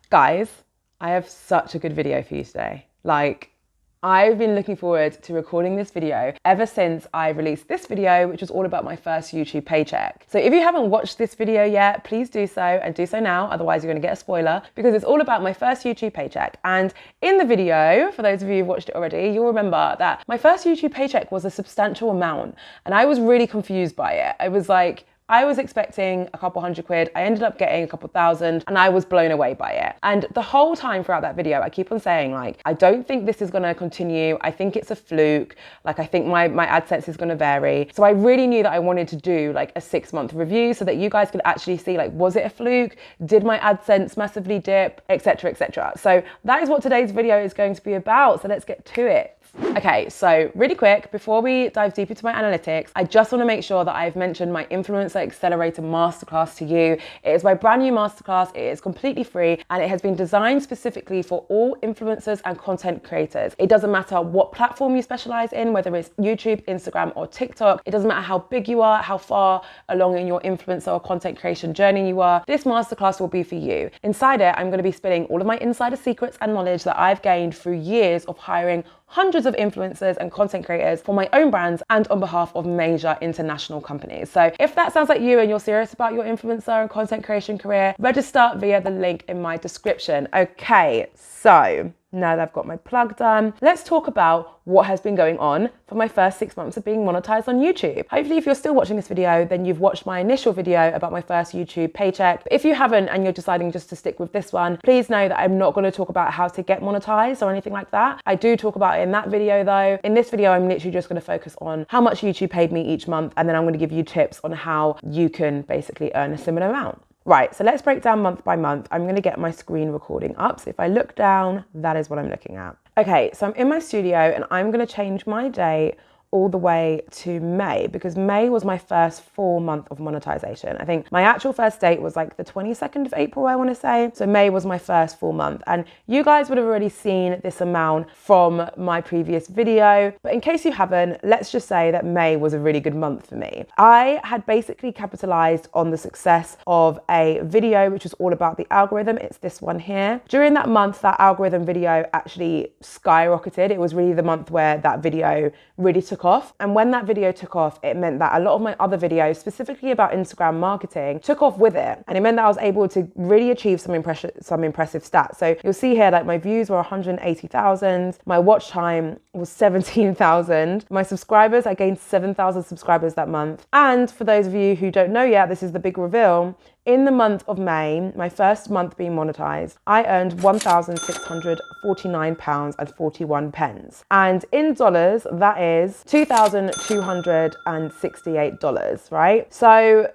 Guys, I have such a good video for you today. Like, I've been looking forward to recording this video ever since I released this video, which was all about my first YouTube paycheck. So if you haven't watched this video yet, please do so, and do so now, otherwise you're gonna get a spoiler, because it's all about my first YouTube paycheck. And in the video, for those of you who've watched it already, you'll remember that my first YouTube paycheck was a substantial amount, and I was really confused by it. I was expecting a couple £100. I ended up getting a couple thousand, and I was blown away by it. And the whole time throughout that video, I keep on saying, like, I don't think this is gonna continue. I think it's a fluke. Like, I think my AdSense is gonna vary. So I really knew that I wanted to do like a 6-month review so that you guys could actually see, like, was it a fluke? Did my AdSense massively dip, etc., etc. So that is what today's video is going to be about. So let's get to it. Okay, so really quick, before we dive deep into my analytics, I just want to make sure that I've mentioned my Influencer Accelerator Masterclass to you. It is my brand new masterclass. It is completely free, and it has been designed specifically for all influencers and content creators. It doesn't matter what platform you specialize in, whether it's YouTube, Instagram, or TikTok. It doesn't matter how big you are, how far along in your influencer or content creation journey you are. This masterclass will be for you. Inside it, I'm going to be spilling all of my insider secrets and knowledge that I've gained through years of hiring hundreds of influencers and content creators for my own brands and on behalf of major international companies. So if that sounds like you and you're serious about your influencer and content creation career, register via the link in my description. Okay, so now that I've got my plug done, let's talk about what has been going on for my first 6 months of being monetized on YouTube. Hopefully, if you're still watching this video, then you've watched my initial video about my first YouTube paycheck. But if you haven't and you're deciding just to stick with this one, please know that I'm not going to talk about how to get monetized or anything like that. I do talk about it in that video though. In this video, I'm literally just going to focus on how much YouTube paid me each month, and then I'm going to give you tips on how you can basically earn a similar amount. Right, so let's break down month by month. I'm gonna get my screen recording up. So if I look down, that is what I'm looking at. Okay, so I'm in my studio and I'm gonna change my date all the way to May, because May was my first full month of monetization. I think my actual first date was like the 22nd of April, I want to say. So May was my first full month, and you guys would have already seen this amount from my previous video. But in case you haven't, let's just say that May was a really good month for me. I had basically capitalized on the success of a video which was all about the algorithm. It's this one here. During that month, that algorithm video actually skyrocketed. It was really the month where that video really took off. And when that video took off, it meant that a lot of my other videos, specifically about Instagram marketing, took off with it. And it meant that I was able to really achieve some impressive stats. So you'll see here, like, my views were 180,000. My watch time was 17,000. My subscribers, I gained 7,000 subscribers that month. And for those of you who don't know yet, this is the big reveal. In the month of May, my first month being monetized, I earned £1,649.41. And in dollars, that is $2,268, right? So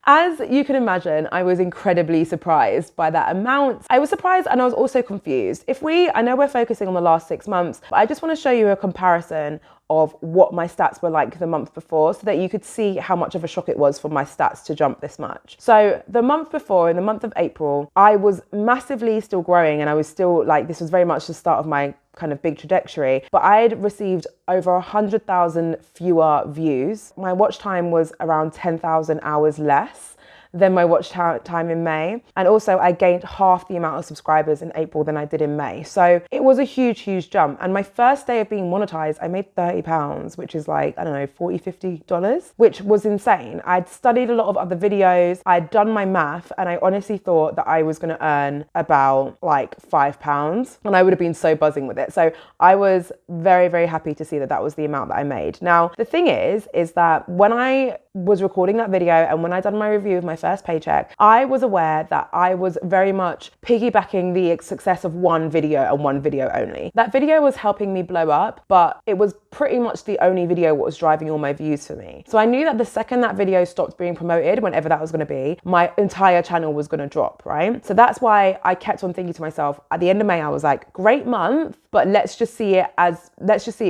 as you can imagine, I was incredibly surprised by that amount. I was surprised and I was also confused. I know we're focusing on the last 6 months, but I just want to show you a comparison of what my stats were like the month before so that you could see how much of a shock it was for my stats to jump this much. So the month before, in the month of April, I was massively still growing, and I was still like, this was very much the start of my kind of big trajectory, but I had received over 100,000 fewer views. My watch time was around 10,000 hours less than my watch time in May. And also I gained half the amount of subscribers in April than I did in May. So it was a huge jump. And my first day of being monetized, I made £30, which is like, I don't know, $40, $50, which was insane. I'd studied a lot of other videos. I'd done my math, and I honestly thought that I was gonna earn about like £5, and I would have been so buzzing with it. So I was very happy to see that that was the amount that I made. Now, the thing is that when I was recording that video and when I done my review of my first paycheck, I was aware that I was very much piggybacking the success of one video and one video only. That video was helping me blow up, but it was pretty much the only video what was driving all my views for me. So I knew that the second that video stopped being promoted, whenever that was going to be, my entire channel was going to drop, right? So that's why I kept on thinking to myself, at the end of May, I was like, great month, but let's just see it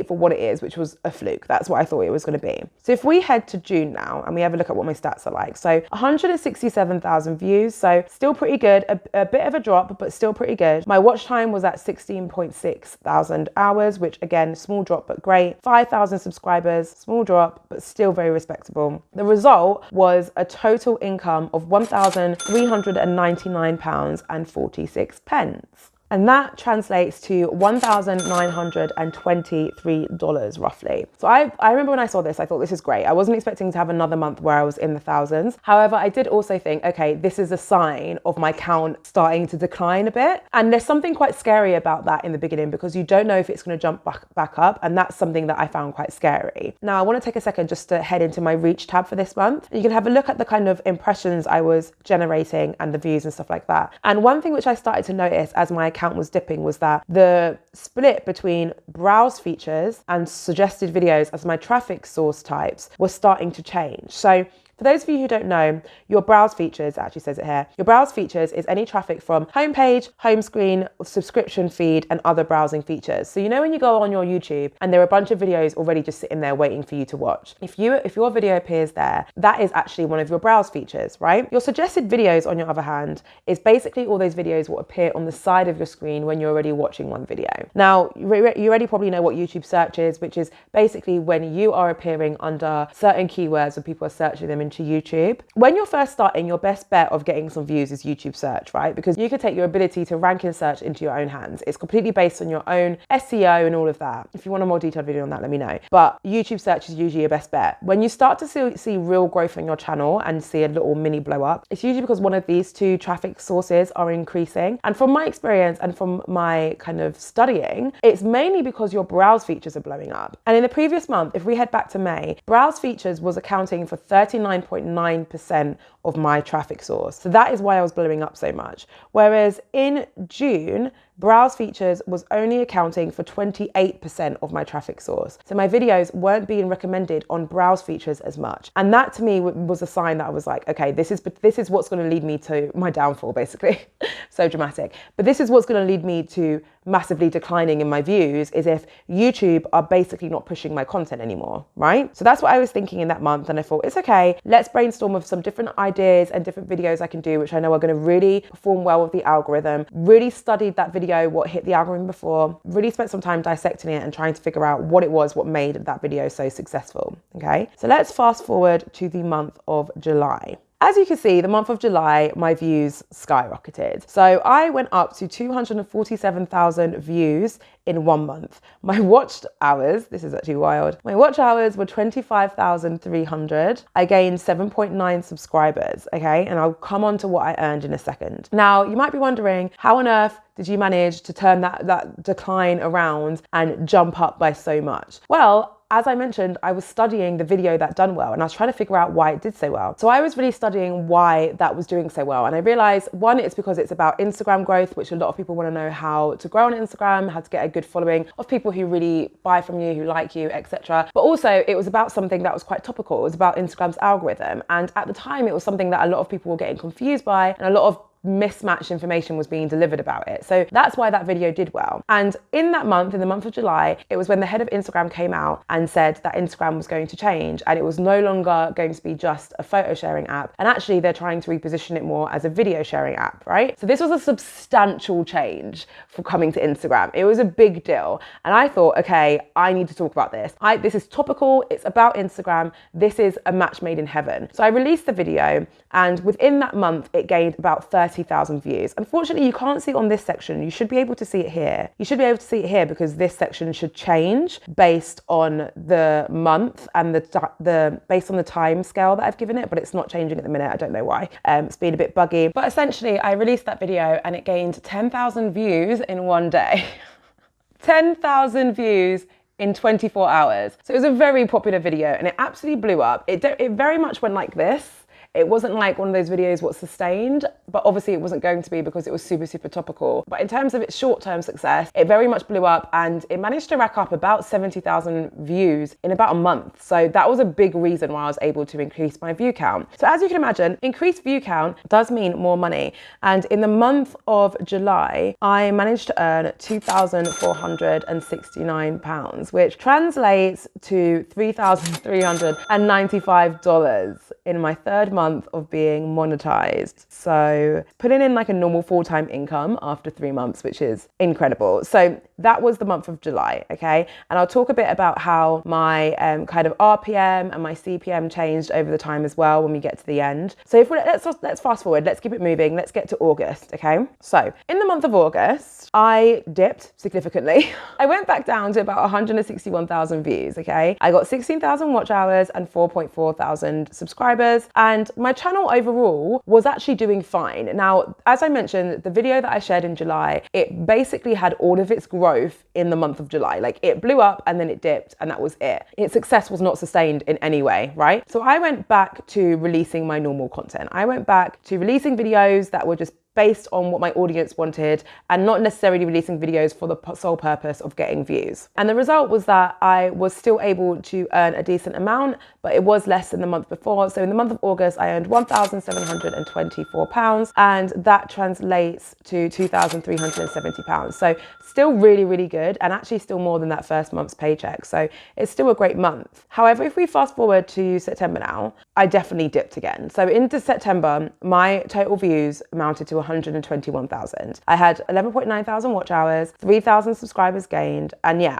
for what it is, which was a fluke. That's what I thought it was going to be. So if we head to June now and we have a look at what my stats are like. So 160 167,000 views, so still pretty good. A bit of a drop, but still pretty good. My watch time was at 16.6 thousand hours, which again, small drop, but great. 5,000 subscribers, small drop, but still very respectable. The result was a total income of £1,399.46. And that translates to $1,923 roughly. So I remember when I saw this, I thought this is great. I wasn't expecting to have another month where I was in the thousands. However, I did also think, okay, this is a sign of my count starting to decline a bit. And there's something quite scary about that in the beginning because you don't know if it's going to jump back up. And that's something that I found quite scary. Now, I want to take a second just to head into my reach tab for this month. You can have a look at the kind of impressions I was generating and the views and stuff like that. And one thing which I started to notice as my account was dipping was that the split between browse features and suggested videos as my traffic source types was starting to change. So for those of you who don't know, your browse features, it actually says it here, your browse features is any traffic from homepage, home screen, subscription feed, and other browsing features. So you know when you go on your YouTube and there are a bunch of videos already just sitting there waiting for you to watch. If your video appears there, that is actually one of your browse features, right? Your suggested videos, on your other hand, is basically all those videos will appear on the side of your screen when you're already watching one video. Now, you already probably know what YouTube search is, which is basically when you are appearing under certain keywords and people are searching them into YouTube. When you're first starting, your best bet of getting some views is YouTube search, right? Because you can take your ability to rank in search into your own hands. It's completely based on your own SEO and all of that. If you want a more detailed video on that, let me know. But YouTube search is usually your best bet. When you start to see real growth on your channel and see a little mini blow up, it's usually because one of these two traffic sources are increasing. And from my experience and from my kind of studying, it's mainly because your browse features are blowing up. And in the previous month, if we head back to May, browse features was accounting for 39.9% of my traffic source. So that is why I was blowing up so much. Whereas in June, browse features was only accounting for 28% of my traffic source. So my videos weren't being recommended on browse features as much. And that to me was a sign that I was like, okay, this is what's going to lead me to my downfall, basically. So dramatic. But this is what's going to lead me to massively declining in my views, is if YouTube are basically not pushing my content anymore, right? So that's what I was thinking in that month. And I thought, it's okay, let's brainstorm of some different ideas and different videos I can do, which I know are going to really perform well with the algorithm. Really studied that video, what hit the algorithm before, really spent some time dissecting it and trying to figure out what made that video so successful, okay? So let's fast forward to the month of July. As you can see, the month of July, my views skyrocketed. So I went up to 247,000 views in 1 month. My watched hours, this is actually wild, my watch hours were 25,300. I gained 7.9 subscribers, okay? And I'll come on to what I earned in a second. Now, you might be wondering, how on earth did you manage to turn that decline around and jump up by so much? Well, as I mentioned, I was studying the video that done well, and I was trying to figure out why it did so well. So I was really studying why that was doing so well. And I realized, one, it's because it's about Instagram growth, which a lot of people want to know how to grow on Instagram, how to get a good following of people who really buy from you, who like you, etc. But also it was about something that was quite topical. It was about Instagram's algorithm. And at the time, it was something that a lot of people were getting confused by, and a lot of mismatched information was being delivered about it. So that's why that video did well. And in that month, in the month of July, it was when the head of Instagram came out and said that Instagram was going to change and it was no longer going to be just a photo sharing app. And actually they're trying to reposition it more as a video sharing app, right? So this was a substantial change for coming to Instagram. It was a big deal. And I thought, okay, I need to talk about this. This is topical. It's about Instagram. This is a match made in heaven. So I released the video, and within that month, it gained about 30,000 views. Unfortunately, you can't see it on this section. You should be able to see it here. You should be able to see it here because this section should change based on the month and based on the time scale that I've given it, but it's not changing at the minute. I don't know why. It's been a bit buggy. But essentially, I released that video and it gained 10,000 views in one day. 10,000 views in 24 hours. So it was a very popular video and it absolutely blew up. It very much went like this. It wasn't like one of those videos what sustained, but obviously it wasn't going to be because it was super, super topical. But in terms of its short-term success, it very much blew up and it managed to rack up about 70,000 views in about a month. So that was a big reason why I was able to increase my view count. So as you can imagine, increased view count does mean more money. And in the month of July, I managed to earn £2,469, which translates to $3,395 in my third month month of being monetized. So putting in like a normal full-time income after 3 months, which is incredible. So that was the month of July, okay? And I'll talk a bit about how my kind of RPM and my CPM changed over the time as well when we get to the end. So let's fast forward, let's keep it moving. Let's get to August, okay? So in the month of August, I dipped significantly. I went back down to about 161,000 views, okay? I got 16,000 watch hours and 4.4 thousand subscribers, and my channel overall was actually doing fine. Now, as I mentioned, the video that I shared in July, it basically had all of its growth in the month of July. Like, it blew up and then it dipped, and that was it. Its success was not sustained in any way, right? So I went back to releasing my normal content. I went back to releasing videos that were just based on what my audience wanted and not necessarily releasing videos for the sole purpose of getting views. And the result was that I was still able to earn a decent amount, but it was less than the month before. So in the month of August, I earned £1,724, and that translates to £2,370. So still really, really good, and actually still more than that first month's paycheck. So it's still a great month. However, if we fast forward to September now, I definitely dipped again. So into September, my total views amounted to 121,000. I had 11.9 thousand watch hours, 3,000 subscribers gained, and yeah,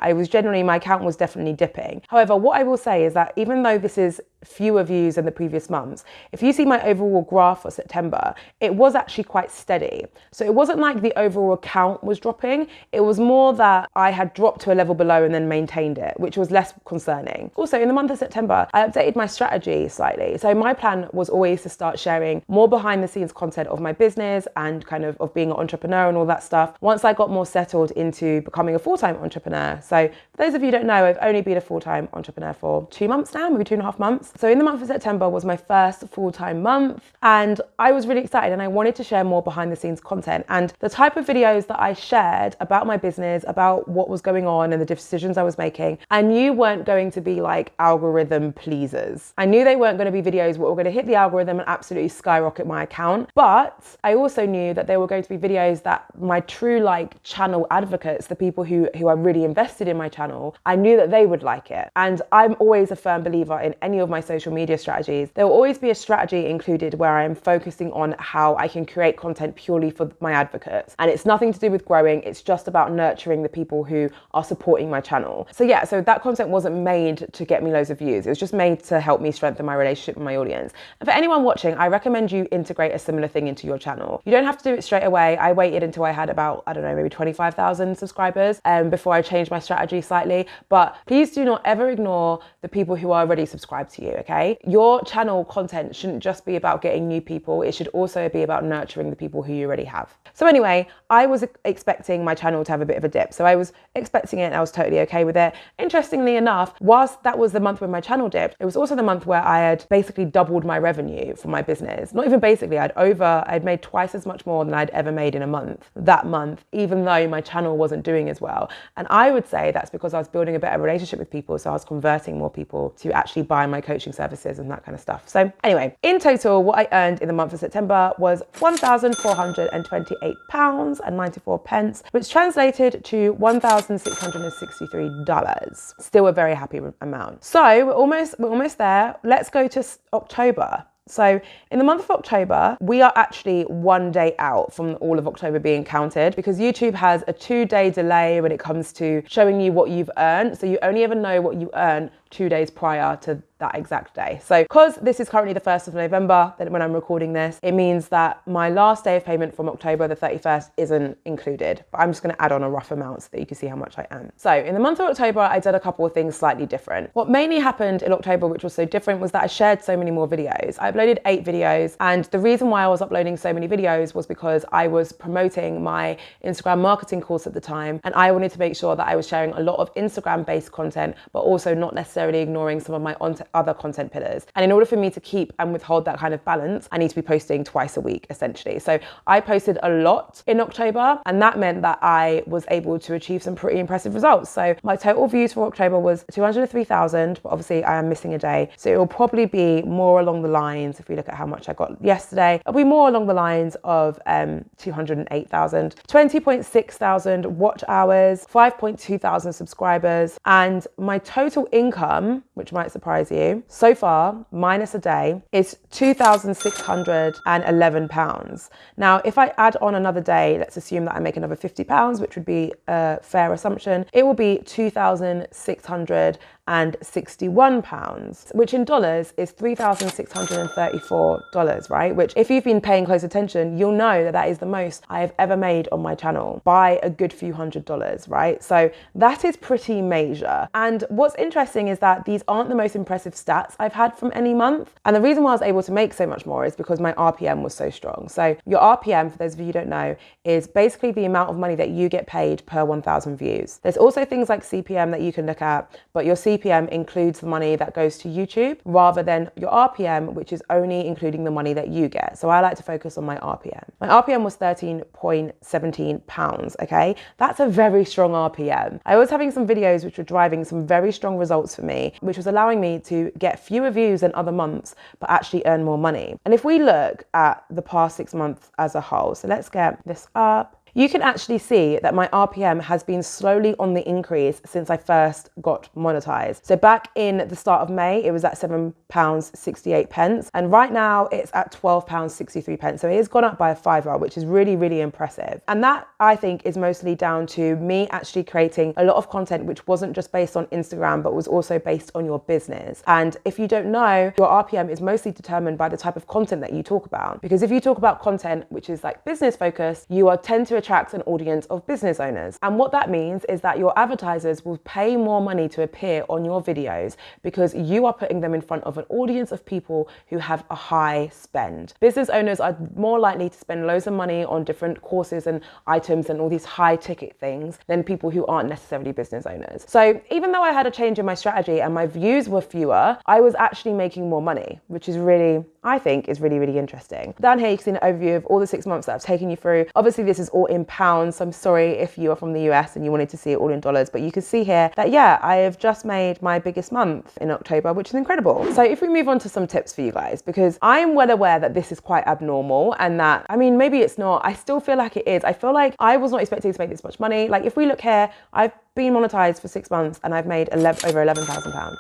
my account was definitely dipping. However, what I will say is that even though this is fewer views than the previous months, if you see my overall graph for September, it was actually quite steady. So it wasn't like the overall account was dropping, it was more that I had dropped to a level below and then maintained it, which was less concerning. Also, in the month of September, I updated my strategy slightly. So my plan was always to start sharing more behind the scenes content of my business and kind of being an entrepreneur and all that stuff once I got more settled into becoming a full-time entrepreneur. So for those of you who don't know, I've only been a full-time entrepreneur for 2 months now, maybe 2.5 months. So in the month of September was my first full-time month, and I was really excited and I wanted to share more behind the scenes content. And the type of videos that I shared about my business, about what was going on and the decisions I was making, I knew weren't going to be like algorithm pleasers. I knew they weren't going to be videos that were going to hit the algorithm and absolutely skyrocket my account, but I also knew that there were going to be videos that my true like channel advocates, the people who are really invested in my channel, I knew that they would like it. And I'm always a firm believer in any of my social media strategies. There will always be a strategy included where I am focusing on how I can create content purely for my advocates. And it's nothing to do with growing, it's just about nurturing the people who are supporting my channel. So yeah, so that content wasn't made to get me loads of views. It was just made to help me strengthen my relationship with my audience. And for anyone watching, I recommend you integrate a similar thing into your channel. You don't have to do it straight away. I waited until I had about, I don't know, maybe 25,000 subscribers before I changed my strategy slightly. But please do not ever ignore the people who are already subscribed to you, okay? Your channel content shouldn't just be about getting new people. It should also be about nurturing the people who you already have. So anyway, I was expecting my channel to have a bit of a dip. So I was expecting it and I was totally okay with it. Interestingly enough, whilst that was the month when my channel dipped, it was also the month where I had basically doubled my revenue for my business. Not even basically, I'd made twice as much more than I'd ever made in a month that month, even though my channel wasn't doing as well. And I would say that's because I was building a better relationship with people. So I was converting more people to actually buy my coaching services and that kind of stuff. So anyway, in total, what I earned in the month of September was £1,428.94, which translated to $1,663. Still a very happy amount. So we're almost there. Let's go to October. So in the month of October, we are actually 1 day out from all of October being counted, because YouTube has a 2-day delay when it comes to showing you what you've earned. So you only ever know what you earn 2 days prior to that exact day. So because this is currently the 1st of November, then when I'm recording this, it means that my last day of payment from October the 31st isn't included, but I'm just going to add on a rough amount so that you can see how much I earn. So in the month of October, I did a couple of things slightly different. What mainly happened in October, which was so different, was that I shared so many more videos. I uploaded 8 videos, and the reason why I was uploading so many videos was because I was promoting my Instagram marketing course at the time, and I wanted to make sure that I was sharing a lot of Instagram-based content, but also not necessarily ignoring some of my other content pillars. And in order for me to keep and withhold that kind of balance, I need to be posting twice a week, essentially. So I posted a lot in October, and that meant that I was able to achieve some pretty impressive results. So my total views for October was 203,000, but obviously I am missing a day. So it will probably be more along the lines, if we look at how much I got yesterday, it'll be more along the lines of 208,000, 20.6 thousand watch hours, 5.2 thousand subscribers, and my total income, which might surprise you, you so far, minus a day, is £2,611. Now, if I add on another day, let's assume that I make another £50, which would be a fair assumption, it will be £2,661, which in dollars is $3,634, right? Which if you've been paying close attention, you'll know that that is the most I have ever made on my channel by a good few $100s, right? So that is pretty major. And what's interesting is that these aren't the most impressive stats I've had from any month. And the reason why I was able to make so much more is because my RPM was so strong. So your RPM, for those of you who don't know, is basically the amount of money that you get paid per 1,000 views. There's also things like CPM that you can look at, but your CPM includes the money that goes to YouTube rather than your RPM, which is only including the money that you get. So I like to focus on my RPM. My RPM was £13.17, okay? That's a very strong RPM. I was having some videos which were driving some very strong results for me, which was allowing me to get fewer views than other months, but actually earn more money. And if we look at the past 6 months as a whole, so let's get this up. You can actually see that my RPM has been slowly on the increase since I first got monetized. So back in the start of May, it was at £7.68, and right now it's at £12.63. So it has gone up by a £5, which is really, really impressive. And that, I think, is mostly down to me actually creating a lot of content which wasn't just based on Instagram, but was also based on your business. And if you don't know, your RPM is mostly determined by the type of content that you talk about. Because if you talk about content which is like business focused, you tend to attract an audience of business owners. And what that means is that your advertisers will pay more money to appear on your videos because you are putting them in front of an audience of people who have a high spend. Business owners are more likely to spend loads of money on different courses and items and all these high ticket things than people who aren't necessarily business owners. So even though I had a change in my strategy and my views were fewer, I was actually making more money, which is really, I think, is really, really interesting. Down here, you can see an overview of all the 6 months that I've taken you through. Obviously, this is all in pounds. So I'm sorry if you are from the US and you wanted to see it all in dollars, but you can see here that, yeah, I have just made my biggest month in October, which is incredible. So if we move on to some tips for you guys, because I'm well aware that this is quite abnormal and that, I mean, maybe it's not. I still feel like it is. I feel like I was not expecting to make this much money. Like if we look here, I've been monetized for 6 months and I've made over £11,000.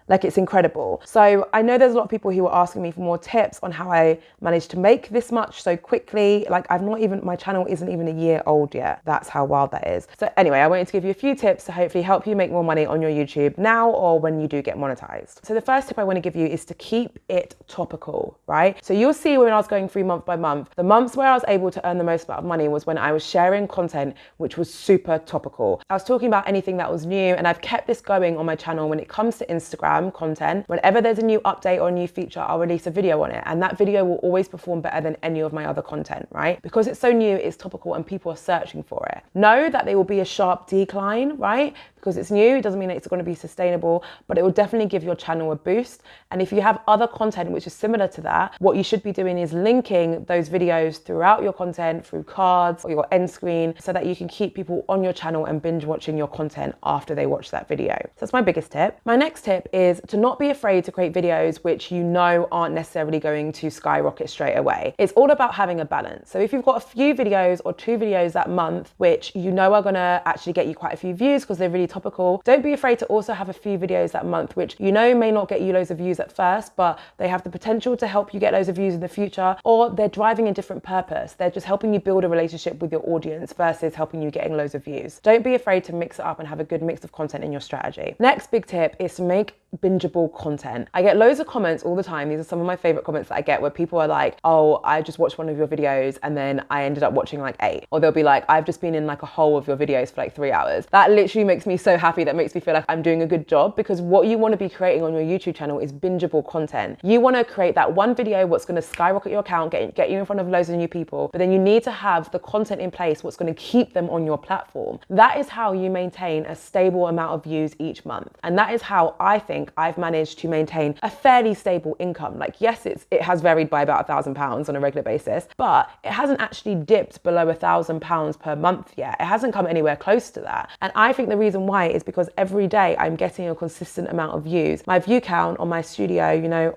Like, it's incredible. So I know there's a lot of people who are asking me for more tips on how I managed to make this much so quickly. Like, my channel isn't even a year old yet. That's how wild that is. So anyway, I wanted to give you a few tips to hopefully help you make more money on your YouTube now or when you do get monetized. So the first tip I want to give you is to keep it topical, right? So you'll see when I was going through month by month, the months where I was able to earn the most amount of money was when I was sharing content which was super topical. I was talking about anything that was new, and I've kept this going on my channel when it comes to Instagram content. Whenever there's a new update or a new feature, I'll release a video on it, and that video will always perform better than any of my other content, right? Because it's so new, it's topical, and people are searching for it. Know that there will be a sharp decline, right? Because it's new, it doesn't mean it's going to be sustainable, but it will definitely give your channel a boost. And if you have other content which is similar to that, what you should be doing is linking those videos throughout your content, through cards or your end screen, so that you can keep people on your channel and binge watching your content after they watch that video. So that's my biggest tip. My next tip is to not be afraid to create videos which you know aren't necessarily going to skyrocket straight away. It's all about having a balance. So if you've got a few videos or 2 videos that month, which you know are gonna actually get you quite a few views because they're really topical, don't be afraid to also have a few videos that month which you know may not get you loads of views at first, but they have the potential to help you get loads of views in the future, or they're driving a different purpose. They're just helping you build a relationship with your audience versus helping you getting loads of views. Don't be afraid to mix it up and have a good mix of content in your strategy. Next big tip is to make bingeable content. I get loads of comments all the time. These are some of my favorite comments that I get, where people are like, oh, I just watched one of your videos and then I ended up watching like 8. Or they'll be like, I've just been in like a hole of your videos for like 3 hours. That literally makes me so happy. That makes me feel like I'm doing a good job, because what you want to be creating on your YouTube channel is bingeable content. You want to create that one video what's going to skyrocket your account, get you in front of loads of new people, but then you need to have the content in place what's going to keep them on your platform. That is how you maintain a stable amount of views each month. And that is how I think I've managed to maintain a fairly stable income. Like, yes, it has varied by about £1,000 on a regular basis, but it hasn't actually dipped below £1,000 per month yet. It hasn't come anywhere close to that. And I think the reason why is because every day I'm getting a consistent amount of views. My view count on my studio, you know,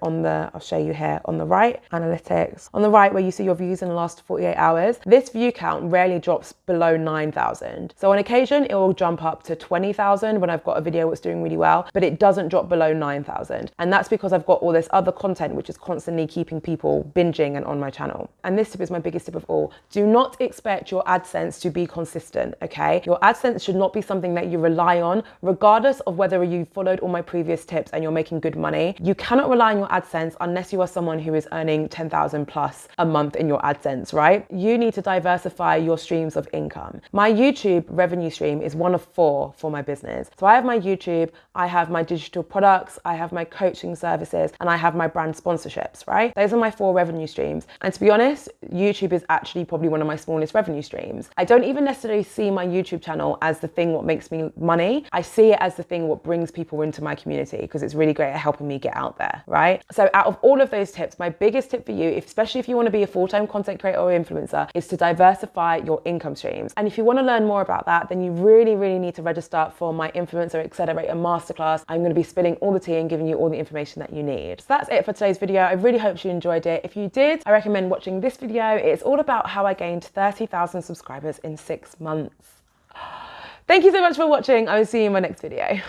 I'll show you here on the right, analytics, on the right where you see your views in the last 48 hours, this view count rarely drops below 9,000. So on occasion, it will jump up to 20,000 when I've got a video that's doing really well, but it doesn't drop below 9,000. And that's because I've got all this other content, which is constantly keeping people binging and on my channel. And this tip is my biggest tip of all. Do not expect your AdSense to be consistent, okay? Your AdSense should not be something that you rely on, regardless of whether you followed all my previous tips and you're making good money. You cannot rely on your AdSense unless you are someone who is earning 10,000 plus a month in your AdSense, right? You need to diversify your streams of income. My YouTube revenue stream is one of 4 for my business. So I have my YouTube, I have my digital products, I have my coaching services, and I have my brand sponsorships, right? Those are my 4 revenue streams. And to be honest, YouTube is actually probably one of my smallest revenue streams. I don't even necessarily see my YouTube channel as the thing what makes me money. I see it as the thing what brings people into my community because it's really great at helping me get out there, right? So out of all of those tips, my biggest tip for you, especially if you want to be a full-time content creator or influencer, is to diversify your income streams. And if you want to learn more about that, then you really, really need to register for my Influencer Accelerator Masterclass. I'm going to be spilling all the tea and giving you all the information that you need. So that's it for today's video. I really hope you enjoyed it. If you did, I recommend watching this video. It's all about how I gained 30,000 subscribers in 6 months. Thank you so much for watching. I will see you in my next video.